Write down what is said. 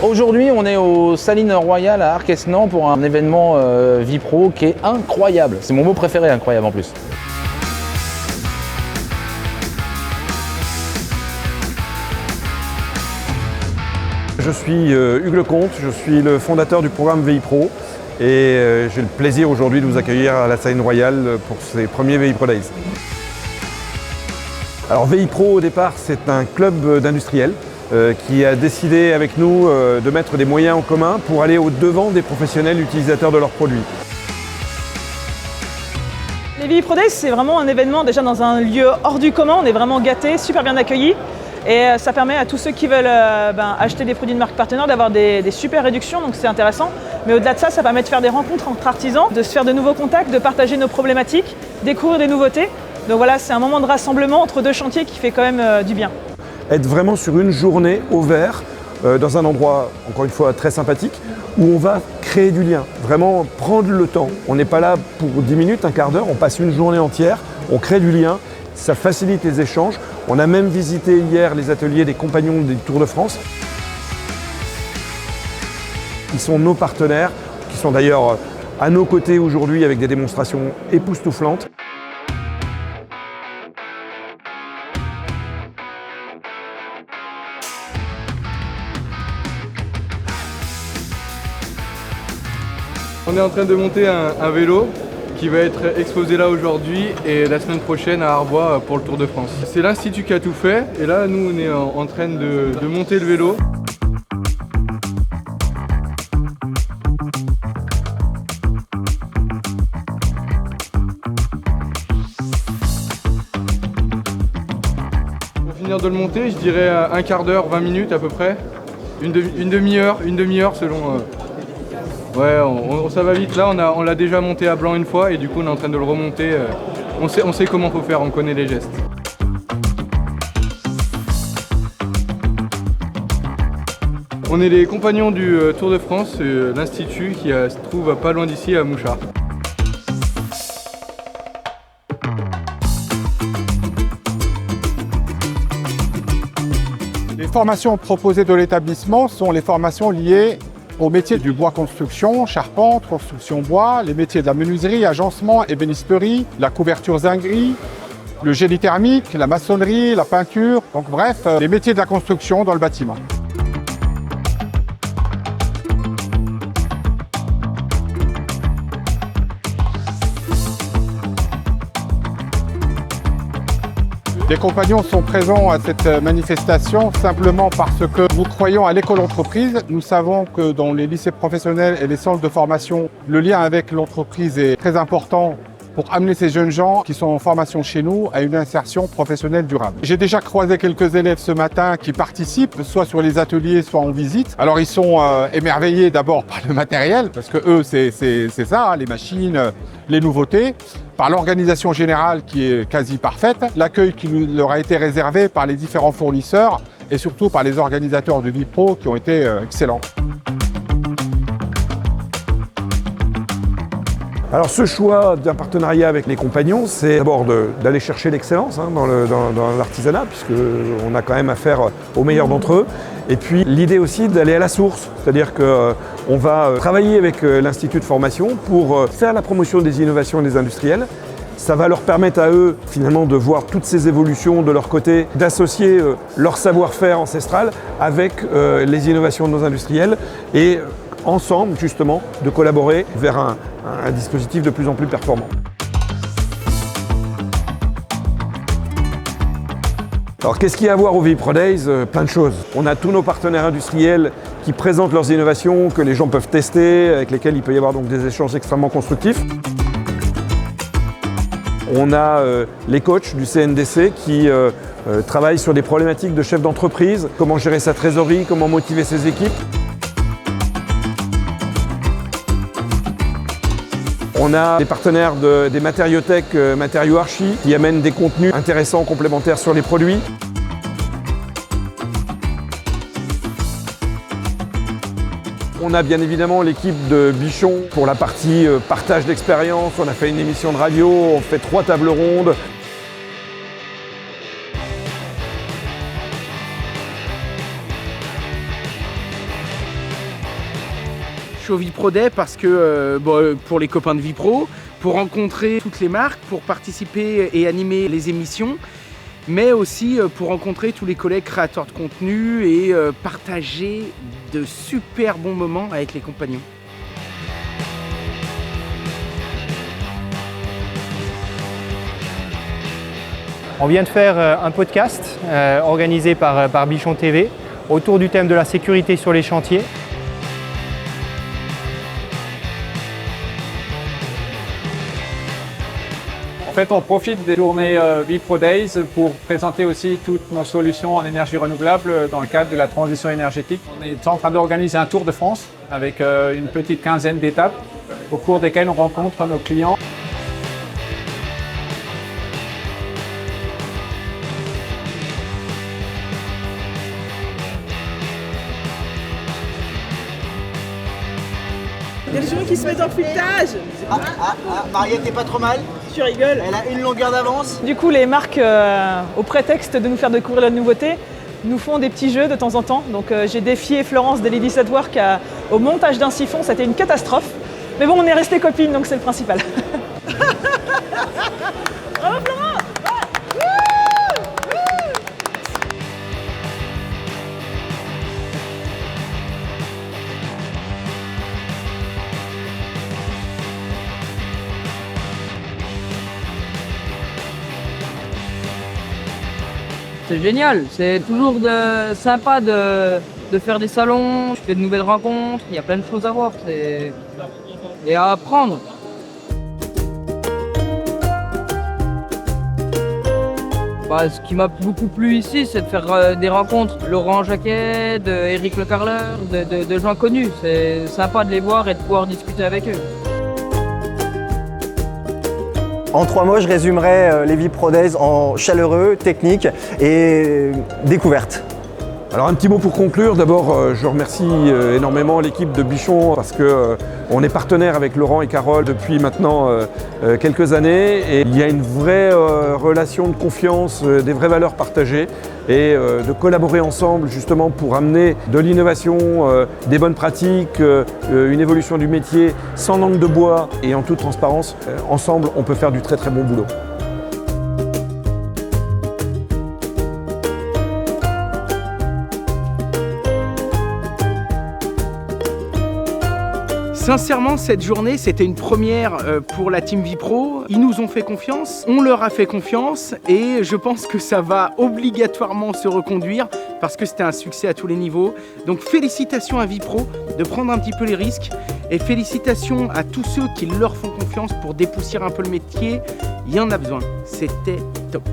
Aujourd'hui, on est au Salines Royal à Arc-Esnans pour un événement Vie Pro qui est incroyable. C'est mon mot préféré, incroyable en plus. Je suis Hugues Lecomte, je suis le fondateur du programme VI Pro et j'ai le plaisir aujourd'hui de vous accueillir à la Salines Royal pour ces premiers VI Pro Days. Alors VI Pro au départ c'est un club d'industriels qui a décidé avec nous de mettre des moyens en commun pour aller au-devant des professionnels utilisateurs de leurs produits. Les VI Pro Days, c'est vraiment un événement déjà dans un lieu hors du commun, on est vraiment gâtés, super bien accueillis. Et ça permet à tous ceux qui veulent acheter des produits de marque partenaire d'avoir des super réductions, donc c'est intéressant. Mais au-delà de ça, ça permet de faire des rencontres entre artisans, de se faire de nouveaux contacts, de partager nos problématiques, découvrir des nouveautés. Donc voilà, c'est un moment de rassemblement entre deux chantiers qui fait quand même du bien. Être vraiment sur une journée au vert, dans un endroit, encore une fois, très sympathique, où on va créer du lien, vraiment prendre le temps. On n'est pas là pour 10 minutes, un quart d'heure, on passe une journée entière, on crée du lien, ça facilite les échanges. On a même visité hier les ateliers des compagnons du Tour de France. Ils sont nos partenaires, qui sont d'ailleurs à nos côtés aujourd'hui avec des démonstrations époustouflantes. On est en train de monter un vélo qui va être exposé là aujourd'hui et la semaine prochaine à Arbois pour le Tour de France. C'est l'Institut qui a tout fait et là nous on est en train de monter le vélo. Pour finir de le monter, je dirais un quart d'heure, 20 minutes à peu près. Une demi-heure selon... Ouais, ça va vite. Là, on l'a déjà monté à blanc une fois et du coup, on est en train de le remonter. On sait comment il faut faire, on connaît les gestes. On est les compagnons du Tour de France, l'Institut qui se trouve pas loin d'ici à Mouchard. Les formations proposées de l'établissement sont les formations liées aux métiers du bois construction, charpente, construction bois, les métiers de la menuiserie, agencement, ébénisterie, la couverture zinguerie, le génie thermique, la maçonnerie, la peinture, donc bref, les métiers de la construction dans le bâtiment. Les compagnons sont présents à cette manifestation simplement parce que nous croyons à l'école entreprise. Nous savons que dans les lycées professionnels et les centres de formation, le lien avec l'entreprise est très important pour amener ces jeunes gens qui sont en formation chez nous à une insertion professionnelle durable. J'ai déjà croisé quelques élèves ce matin qui participent, soit sur les ateliers, soit en visite. Alors ils sont émerveillés d'abord par le matériel, parce que eux c'est ça, les machines, les nouveautés, par l'organisation générale qui est quasi parfaite, l'accueil qui leur a été réservé par les différents fournisseurs et surtout par les organisateurs de VI Pro qui ont été excellents. Alors ce choix d'un partenariat avec les compagnons, c'est d'abord d'aller chercher l'excellence dans l'artisanat, puisqu'on a quand même affaire aux meilleurs d'entre eux. Et puis l'idée aussi d'aller à la source, c'est-à-dire qu'on va travailler avec l'Institut de formation pour faire la promotion des innovations des industriels. Ça va leur permettre à eux finalement de voir toutes ces évolutions de leur côté, d'associer leur savoir-faire ancestral avec les innovations de nos industriels et ensemble justement de collaborer vers un dispositif de plus en plus performant. Alors qu'est-ce qu'il y a à voir au VI Pro Days? Plein de choses. On a tous nos partenaires industriels qui présentent leurs innovations, que les gens peuvent tester, avec lesquels il peut y avoir donc des échanges extrêmement constructifs. On a les coachs du CNDC qui travaillent sur des problématiques de chef d'entreprise, comment gérer sa trésorerie, comment motiver ses équipes. On a des partenaires des matériothèques Matériaux Archi qui amènent des contenus intéressants, complémentaires sur les produits. On a bien évidemment l'équipe de Bichon pour la partie partage d'expérience. On a fait une émission de radio, on fait 3 tables rondes. suis au Vipro Day parce que pour les copains de Vipro, pour rencontrer toutes les marques, pour participer et animer les émissions, mais aussi pour rencontrer tous les collègues créateurs de contenu et partager de super bons moments avec les compagnons. On vient de faire un podcast organisé par Bichon TV autour du thème de la sécurité sur les chantiers. En fait, on profite des journées Vipro Days pour présenter aussi toutes nos solutions en énergie renouvelable dans le cadre de la transition énergétique. On est en train d'organiser un tour de France avec une petite quinzaine d'étapes au cours desquelles on rencontre nos clients. Il y a des gens qui se mettent en filetage. Mariette n'est pas trop mal. Tu rigoles. Elle a une longueur d'avance. Du coup, les marques, au prétexte de nous faire découvrir la nouveauté, nous font des petits jeux de temps en temps. Donc j'ai défié Florence de Ladies at Work au montage d'un siphon, c'était une catastrophe. Mais bon, on est restés copines, donc c'est le principal. Bravo Florence! C'est génial, c'est toujours sympa de faire des salons, je fais de nouvelles rencontres, il y a plein de choses à voir et à apprendre. Ce qui m'a beaucoup plu ici, c'est de faire des rencontres. Laurent Jacquet, Eric Le Carleur, de gens connus. C'est sympa de les voir et de pouvoir discuter avec eux. En 3 mots, je résumerais les Vipro Days en chaleureux, technique et découverte. Alors un petit mot pour conclure. D'abord, je remercie énormément l'équipe de Bichon parce qu'on est partenaire avec Laurent et Carole depuis maintenant quelques années. Et il y a une vraie relation de confiance, des vraies valeurs partagées et de collaborer ensemble justement pour amener de l'innovation, des bonnes pratiques, une évolution du métier sans langue de bois et en toute transparence. Ensemble, on peut faire du très très bon boulot. Sincèrement, cette journée, c'était une première pour la team Vipro. Ils nous ont fait confiance, on leur a fait confiance et je pense que ça va obligatoirement se reconduire parce que c'était un succès à tous les niveaux. Donc félicitations à Vipro de prendre un petit peu les risques et félicitations à tous ceux qui leur font confiance pour dépoussiérer un peu le métier. Il y en a besoin, c'était top.